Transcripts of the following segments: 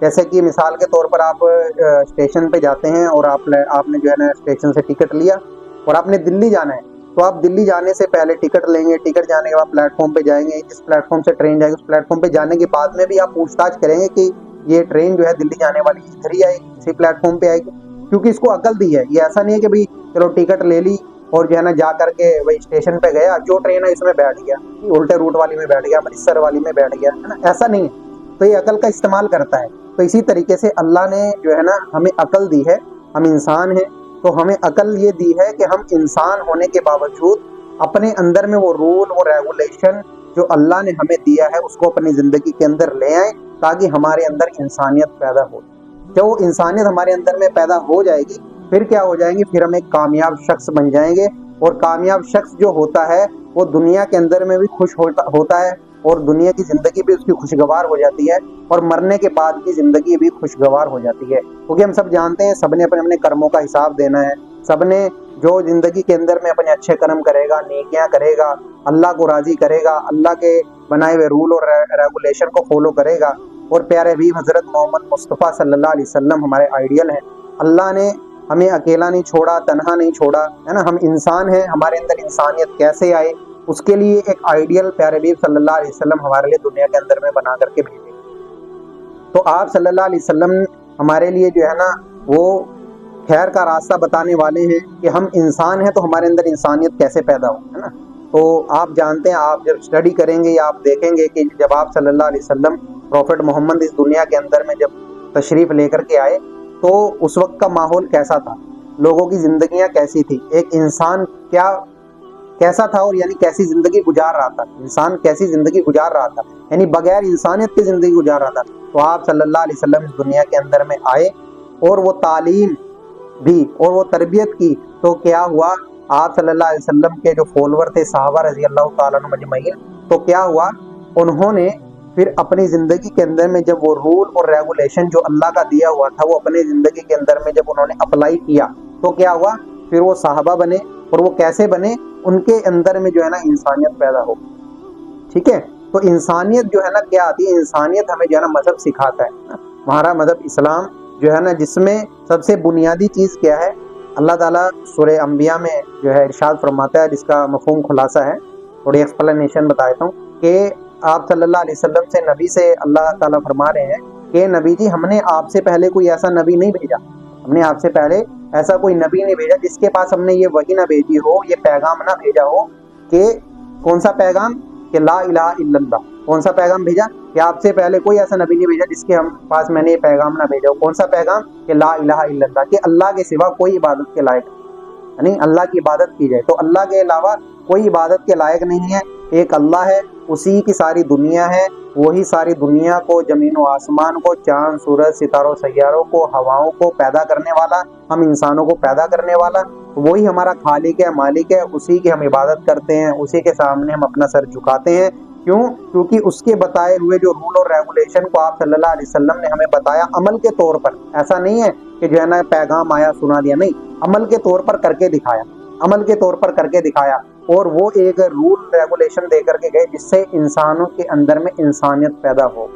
جیسے کہ مثال کے طور پر آپ اسٹیشن پہ جاتے ہیں اور آپ نے جو ہے نا اسٹیشن سے ٹکٹ لیا اور آپ نے دلی جانا ہے، تو آپ دلی جانے سے پہلے ٹکٹ لیں گے، ٹکٹ جانے کے بعد پلیٹ فارم پہ جائیں گے، جس پلیٹ فارم سے ٹرین جائے گی اس پلیٹ فارم پہ جانے کے بعد میں بھی آپ پوچھ تاچھ کریں گے کہ یہ ٹرین جو ہے دلی جانے والی ادھر ہی آئے گی، اسی پلیٹ فارم پہ آئے گی، کیونکہ اس کو عقل دی ہے۔ یہ ایسا نہیں ہے کہ بھائی چلو ٹکٹ لے لی اور جو ہے نا جا کر کے وہی اسٹیشن پہ گیا، جو ٹرین ہے اس میں بیٹھ گیا، الٹے روٹ والی میں بیٹھ گیا، امرتسر والی میں بیٹھ گیا، ہے نا، ایسا نہیں ہے۔ تو یہ عقل کا استعمال کرتا ہے۔ تو اسی طریقے سے اللہ نے جو ہے نا ہمیں عقل دی ہے، ہم انسان ہیں تو ہمیں عقل یہ دی ہے کہ ہم انسان ہونے کے باوجود اپنے اندر میں وہ رول وہ ریگولیشن جو اللہ نے ہمیں دیا ہے اس کو اپنی زندگی کے اندر لے آئیں، تاکہ ہمارے اندر انسانیت پیدا ہو۔ جب وہ انسانیت ہمارے اندر میں پیدا ہو جائے گی، پھر کیا ہو جائیں گے، پھر ہم ایک کامیاب شخص بن جائیں گے۔ اور کامیاب شخص جو ہوتا ہے وہ دنیا کے اندر میں بھی خوش ہوتا ہے، اور دنیا کی زندگی بھی اس کی خوشگوار ہو جاتی ہے، اور مرنے کے بعد کی زندگی بھی خوشگوار ہو جاتی ہے، کیونکہ ہم سب جانتے ہیں سب نے اپنے اپنے کرموں کا حساب دینا ہے۔ سب نے جو زندگی کے اندر میں اپنے اچھے کرم کرے گا، نیکیاں کرے گا، اللہ کو راضی کرے گا، اللہ کے بنائے ہوئے رول اور ریگولیشن کو فالو کرے گا۔ اور پیارے حبیب حضرت محمد مصطفیٰ صلی اللہ علیہ وسلم ہمارے آئیڈیل ہیں۔ اللہ نے ہمیں اکیلا نہیں چھوڑا، تنہا نہیں چھوڑا، ہے نا۔ ہم انسان ہیں، ہمارے اندر انسانیت کیسے آئے اس کے لیے ایک آئیڈیل پیارے حبیب صلی اللہ علیہ وسلم ہمارے لیے دنیا کے اندر میں بنا کر کے بھیجے۔ تو آپ صلی اللہ علیہ وسلم ہمارے لیے جو ہے نا وہ خیر کا راستہ بتانے والے ہیں کہ ہم انسان ہیں تو ہمارے اندر انسانیت کیسے پیدا ہو، ہے نا۔ تو آپ جانتے ہیں، آپ جب اسٹڈی کریں گے یا آپ دیکھیں گے کہ جب آپ صلی اللہ علیہ وسلم پروفٹ محمد اس دنیا کے اندر میں جب تشریف لے کر کے آئے تو اس وقت کا ماحول کیسا تھا، لوگوں کی زندگیاں کیسی تھی، ایک انسان کیسا تھا، اور یعنی کیسی زندگی گزار رہا تھا، انسان کیسی زندگی گزار رہا تھا، یعنی بغیر انسانیت کی زندگی گزار رہا تھا۔ تو آپ صلی اللہ علیہ وسلم اس دنیا کے اندر میں آئے اور وہ تعلیم بھی اور وہ تربیت کی، تو کیا ہوا، آپ صلی اللہ علیہ وسلم کے جو فالوور تھے صحابہ رضی اللہ تعالیٰ عنہم اجمعین، تو کیا ہوا، انہوں نے پھر اپنی زندگی کے اندر میں جب وہ رول اور ریگولیشن جو اللہ کا دیا ہوا تھا وہ اپنی زندگی کے اندر میں جب انہوں نے اپلائی کیا، تو کیا ہوا، پھر وہ صحابہ بنے، اور وہ کیسے بنے، ان کے اندر میں جو ہے نا انسانیت پیدا ہو۔ ٹھیک ہے، تو انسانیت جو ہے نا کیا آتی ہے، انسانیت ہمیں جو ہے نا مذہب سکھاتا ہے۔ ہمارا مذہب اسلام جو ہے نا جس میں سب سے بنیادی چیز کیا ہے، اللہ تعالیٰ سورہ انبیاء میں جو ہے ارشاد فرماتا ہے، جس کا مفہوم خلاصہ ہے، تھوڑی ایکسپلینیشن بتاتا ہوں کہ آپ صلی اللہ علیہ وسلم سے نبی سے اللہ تعالیٰ فرما رہے ہیں کہ نبی جی ہم نے آپ سے پہلے کوئی ایسا نبی نہیں بھیجا، ہم نے آپ سے پہلے ایسا کوئی نبی نہیں بھیجا جس کے پاس ہم نے یہ وحی نہ بھیجی ہو، یہ پیغام نہ بھیجا ہو کہ کون سا پیغام، کہ لا الہ الا اللہ۔ کون سا پیغام بھیجا، کہ آپ سے پہلے کوئی ایسا نبی نہیں بھیجا جس کے ہم پاس میں نے یہ پیغام نہ بھیجا ہو۔ کون سا پیغام، کہ لا الہ الا اللہ، کہ اللہ کے سوا کوئی عبادت کے لائق نہیں، یعنی اللہ کی عبادت کی جائے، تو اللہ کے علاوہ کوئی عبادت کے لائق نہیں ہے، ایک اللہ ہے، اسی کی ساری دنیا ہے، وہی ساری دنیا کو، زمین و آسمان کو، چاند سورج ستاروں سیاروں کو، ہواؤں کو پیدا کرنے والا، ہم انسانوں کو پیدا کرنے والا، وہی ہمارا خالق ہے، مالک ہے، اسی کی ہم عبادت کرتے ہیں، اسی کے سامنے ہم اپنا سر جھکاتے ہیں۔ کیوں؟ کیونکہ اس کے بتائے ہوئے جو رول اور ریگولیشن کو آپ صلی اللہ علیہ وسلم نے ہمیں بتایا عمل کے طور پر، ایسا نہیں ہے کہ جو ہے نا پیغام آیا سنا دیا، نہیں، عمل کے طور پر کر کے دکھایا، عمل کے طور پر کر کے دکھایا، اور وہ ایک رول ریگولیشن دے کر کے گئے جس سے انسانوں کے اندر میں انسانیت پیدا ہو،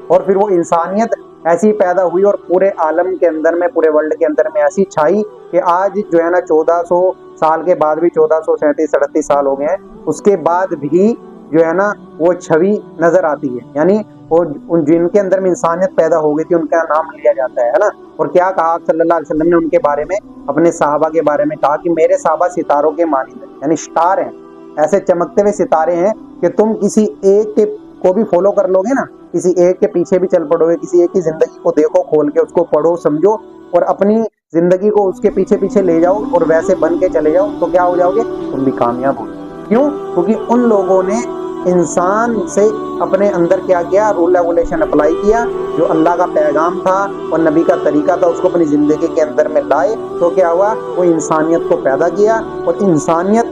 اور پھر وہ انسانیت ایسی پیدا ہوئی اور پورے عالم کے اندر میں، پورے ورلڈ کے اندر میں ایسی چھائی کہ آج جو ہے نا 1400 سال کے بعد بھی، 1437-38 سال ہو گئے ہیں، اس کے بعد بھی جو ہے نا وہ چھوی نظر آتی ہے، یعنی وہ جن کے اندر میں انسانیت پیدا ہو گئی تھی ان کا نام لیا جاتا ہے نا۔ اور کیا کہا آپ صلی اللہ علیہ وسلم نے ان کے بارے میں، اپنے صحابہ کے بارے میں کہا کہ میرے صحابہ ستاروں کے مانند ہیں، یعنی اسٹار ہیں، ایسے چمکتے ہوئے ستارے ہیں کہ تم کسی ایک کے کو بھی فالو کر لو گے نا، کسی ایک کے پیچھے بھی چل پڑو گے، کسی ایک کی زندگی کو دیکھو کھول کے، اس کو پڑھو سمجھو، اور اپنی زندگی کو اس کے پیچھے پیچھے لے جاؤ اور ویسے بن کے چلے جاؤ، تو کیا ہو جاؤ گے، تم بھی کامیاب ہو۔ کیوں؟ کیونکہ ان لوگوں نے انسان سے اپنے اندر کیا کیا، رول ریگولیشن اپلائی کیا، جو اللہ کا پیغام تھا اور نبی کا طریقہ تھا اس کو اپنی زندگی کے اندر میں لائے، تو کیا ہوا، وہ انسانیت کو پیدا کیا، اور انسانیت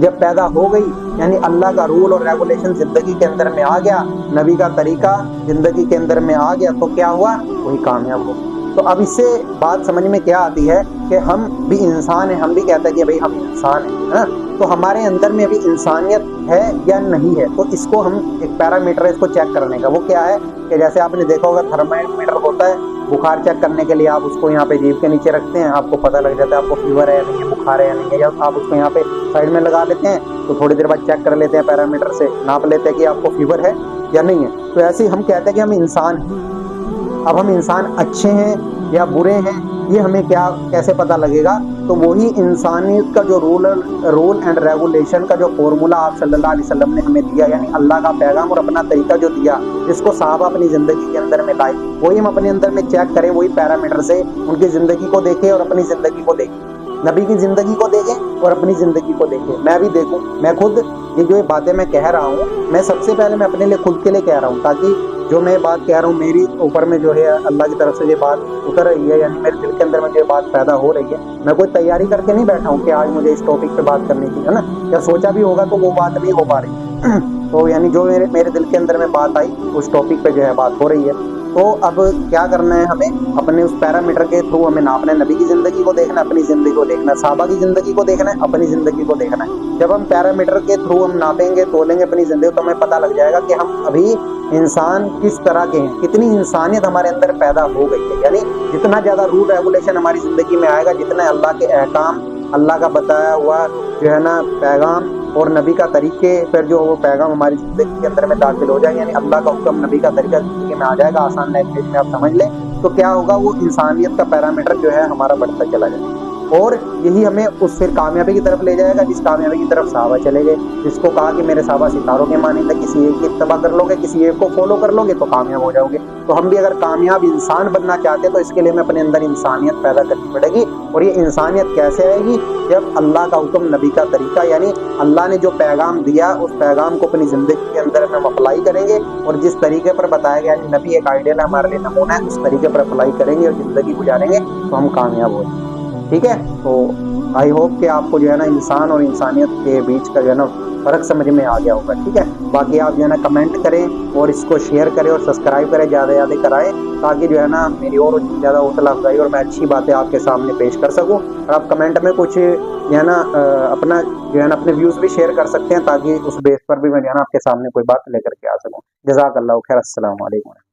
جب پیدا ہو گئی، یعنی اللہ کا رول اور ریگولیشن زندگی کے اندر میں آ گیا، نبی کا طریقہ زندگی کے اندر میں آ گیا، تو کیا ہوا، وہی کامیاب ہو۔ تو اب اس سے بات سمجھ میں کیا آتی ہے کہ ہم بھی انسان ہیں، ہم بھی کہتے ہیں کہ بھائی ہم انسان ہیں، تو ہمارے اندر میں ابھی انسانیت ہے یا نہیں ہے. تو اس کو ہم ایک پیرامیٹر ہے اس کو چیک کرنے کا، وہ کیا ہے کہ جیسے آپ نے دیکھا ہوگا تھرمامیٹر ہوتا ہے، بخار چیک کرنے کے لیے آپ اس کو یہاں پہ جیب کے نیچے رکھتے ہیں، آپ کو پتہ لگ جاتا ہے آپ کو فیور ہے یا نہیں ہے، بخار ہے یا نہیں ہے، یا آپ اس کو یہاں پہ سائڈ میں لگا لیتے ہیں تو تھوڑی دیر بعد چیک کر لیتے ہیں، پیرامیٹر سے ناپ لیتے ہیں کہ آپ کو فیور ہے یا نہیں ہے. تو ایسے ہی ہم کہتے ہیں کہ ہم انسان ہیں. اب ہم انسان اچھے ہیں یا برے ہیں یہ ہمیں کیسے پتہ لگے گا؟ تو وہی انسانیت کا جو رول اینڈ ریگولیشن کا جو فارمولا آپ صلی اللہ علیہ وسلم نے ہمیں دیا، یعنی اللہ کا پیغام اور اپنا طریقہ جو دیا، جس کو صحابہ اپنی زندگی کے اندر میں لائے، وہی ہم اپنے اندر میں چیک کریں، وہی پیرامیٹر سے ان کی زندگی کو دیکھیں اور اپنی زندگی کو دیکھیں. نبی کی زندگی کو دیکھیں اور اپنی زندگی کو دیکھیں. میں بھی دیکھوں، میں خود یہ جو باتیں میں کہہ رہا ہوں، میں سب سے پہلے میں اپنے لیے خود کے لیے کہہ رہا ہوں، تاکہ جو میں بات کہہ رہا ہوں میری اوپر میں جو ہے اللہ کی طرف سے یہ بات اتر رہی ہے، یعنی میرے دل کے اندر میں جو بات پیدا ہو رہی ہے. میں کوئی تیاری کر کے نہیں بیٹھا ہوں کہ آج مجھے اس ٹاپک پہ بات کرنی تھی، ہے نا، یا سوچا بھی ہوگا تو وہ بات نہیں ہو پا رہی. تو یعنی جو میرے دل کے اندر میں بات آئی اس ٹاپک پہ جو ہے بات ہو رہی ہے. تو اب کیا کرنا ہے ہمیں؟ اپنے اس پیرامیٹر کے تھرو ہمیں ناپنا ہے. نبی کی زندگی کو دیکھنا ہے، اپنی زندگی کو دیکھنا ہے، صحابہ کی زندگی کو دیکھنا ہے، اپنی زندگی کو دیکھنا ہے. جب ہم پیرامیٹر کے تھرو ہم ناپیں گے، تولیں گے اپنی زندگی، تو ہمیں پتہ لگ جائے گا کہ ہم ابھی انسان کس طرح کے ہیں، کتنی انسانیت ہمارے اندر پیدا ہو گئی ہے. یعنی جتنا زیادہ رول ریگولیشن ہماری زندگی میں آئے گا، جتنے اللہ کے احکام، اللہ کا بتایا ہوا جو ہے نا پیغام اور نبی کا طریقے، پھر جو وہ پیغام ہماری زندگی کے اندر میں داخل ہو جائے، یعنی اللہ کا حکم، نبی کا طریقہ زندگی میں آ جائے گا، آسان لینگویج میں آپ سمجھ لیں، تو کیا ہوگا؟ وہ انسانیت کا پیرامیٹر جو ہے ہمارا بڑھتا چلا جائے گا. اور یہی ہمیں اس پھر کامیابی کی طرف لے جائے گا، جس کامیابی کی طرف صحابہ چلے گئے، جس کو کہا کہ میرے صحابہ ستاروں کے مانند ہے، کسی ایک کی اتباع کر لو گے، کسی ایک کو فالو کر لو گے تو کامیاب ہو جاؤ گے. تو ہم بھی اگر کامیاب انسان بننا چاہتے ہیں تو اس کے لیے ہمیں اپنے اندر انسانیت پیدا کرنی پڑے گی. اور یہ انسانیت کیسے آئے گی؟ جب اللہ کا حکم، نبی کا طریقہ، یعنی اللہ نے جو پیغام دیا اس پیغام کو اپنی زندگی کے اندر میں ہم اپلائی کریں گے، اور جس طریقے پر بتایا گیا، یعنی نبی ایک آئیڈیل ہے ہمارے لیے، نمونہ ہے، اس طریقے پر اپلائی کریں گے اور زندگی گزاریں گے تو ہم کامیاب ہو جائیں گے. ٹھیک ہے؟ تو آئی ہوپ کہ آپ کو جو ہے نا انسان اور انسانیت کے بیچ کا جو ہے نا فرق سمجھ میں آ گیا ہوگا. ٹھیک ہے؟ باقی آپ جو ہے نا کمنٹ کریں اور اس کو شیئر کریں اور سبسکرائب کریں، زیادہ زیادہ کرائیں، تاکہ جو ہے نا میری اور زیادہ حوصلہ افزائی اور میں اچھی باتیں آپ کے سامنے پیش کر سکوں. اور آپ کمنٹ میں کچھ جو ہے نا اپنا جو ہے نا اپنے ویوز بھی شیئر کر سکتے ہیں، تاکہ اس بیس پر بھی میں جو ہے نا آپ کے سامنے کوئی بات لے کر کے آ سکوں. جزاک اللہ خیر. السلام علیکم.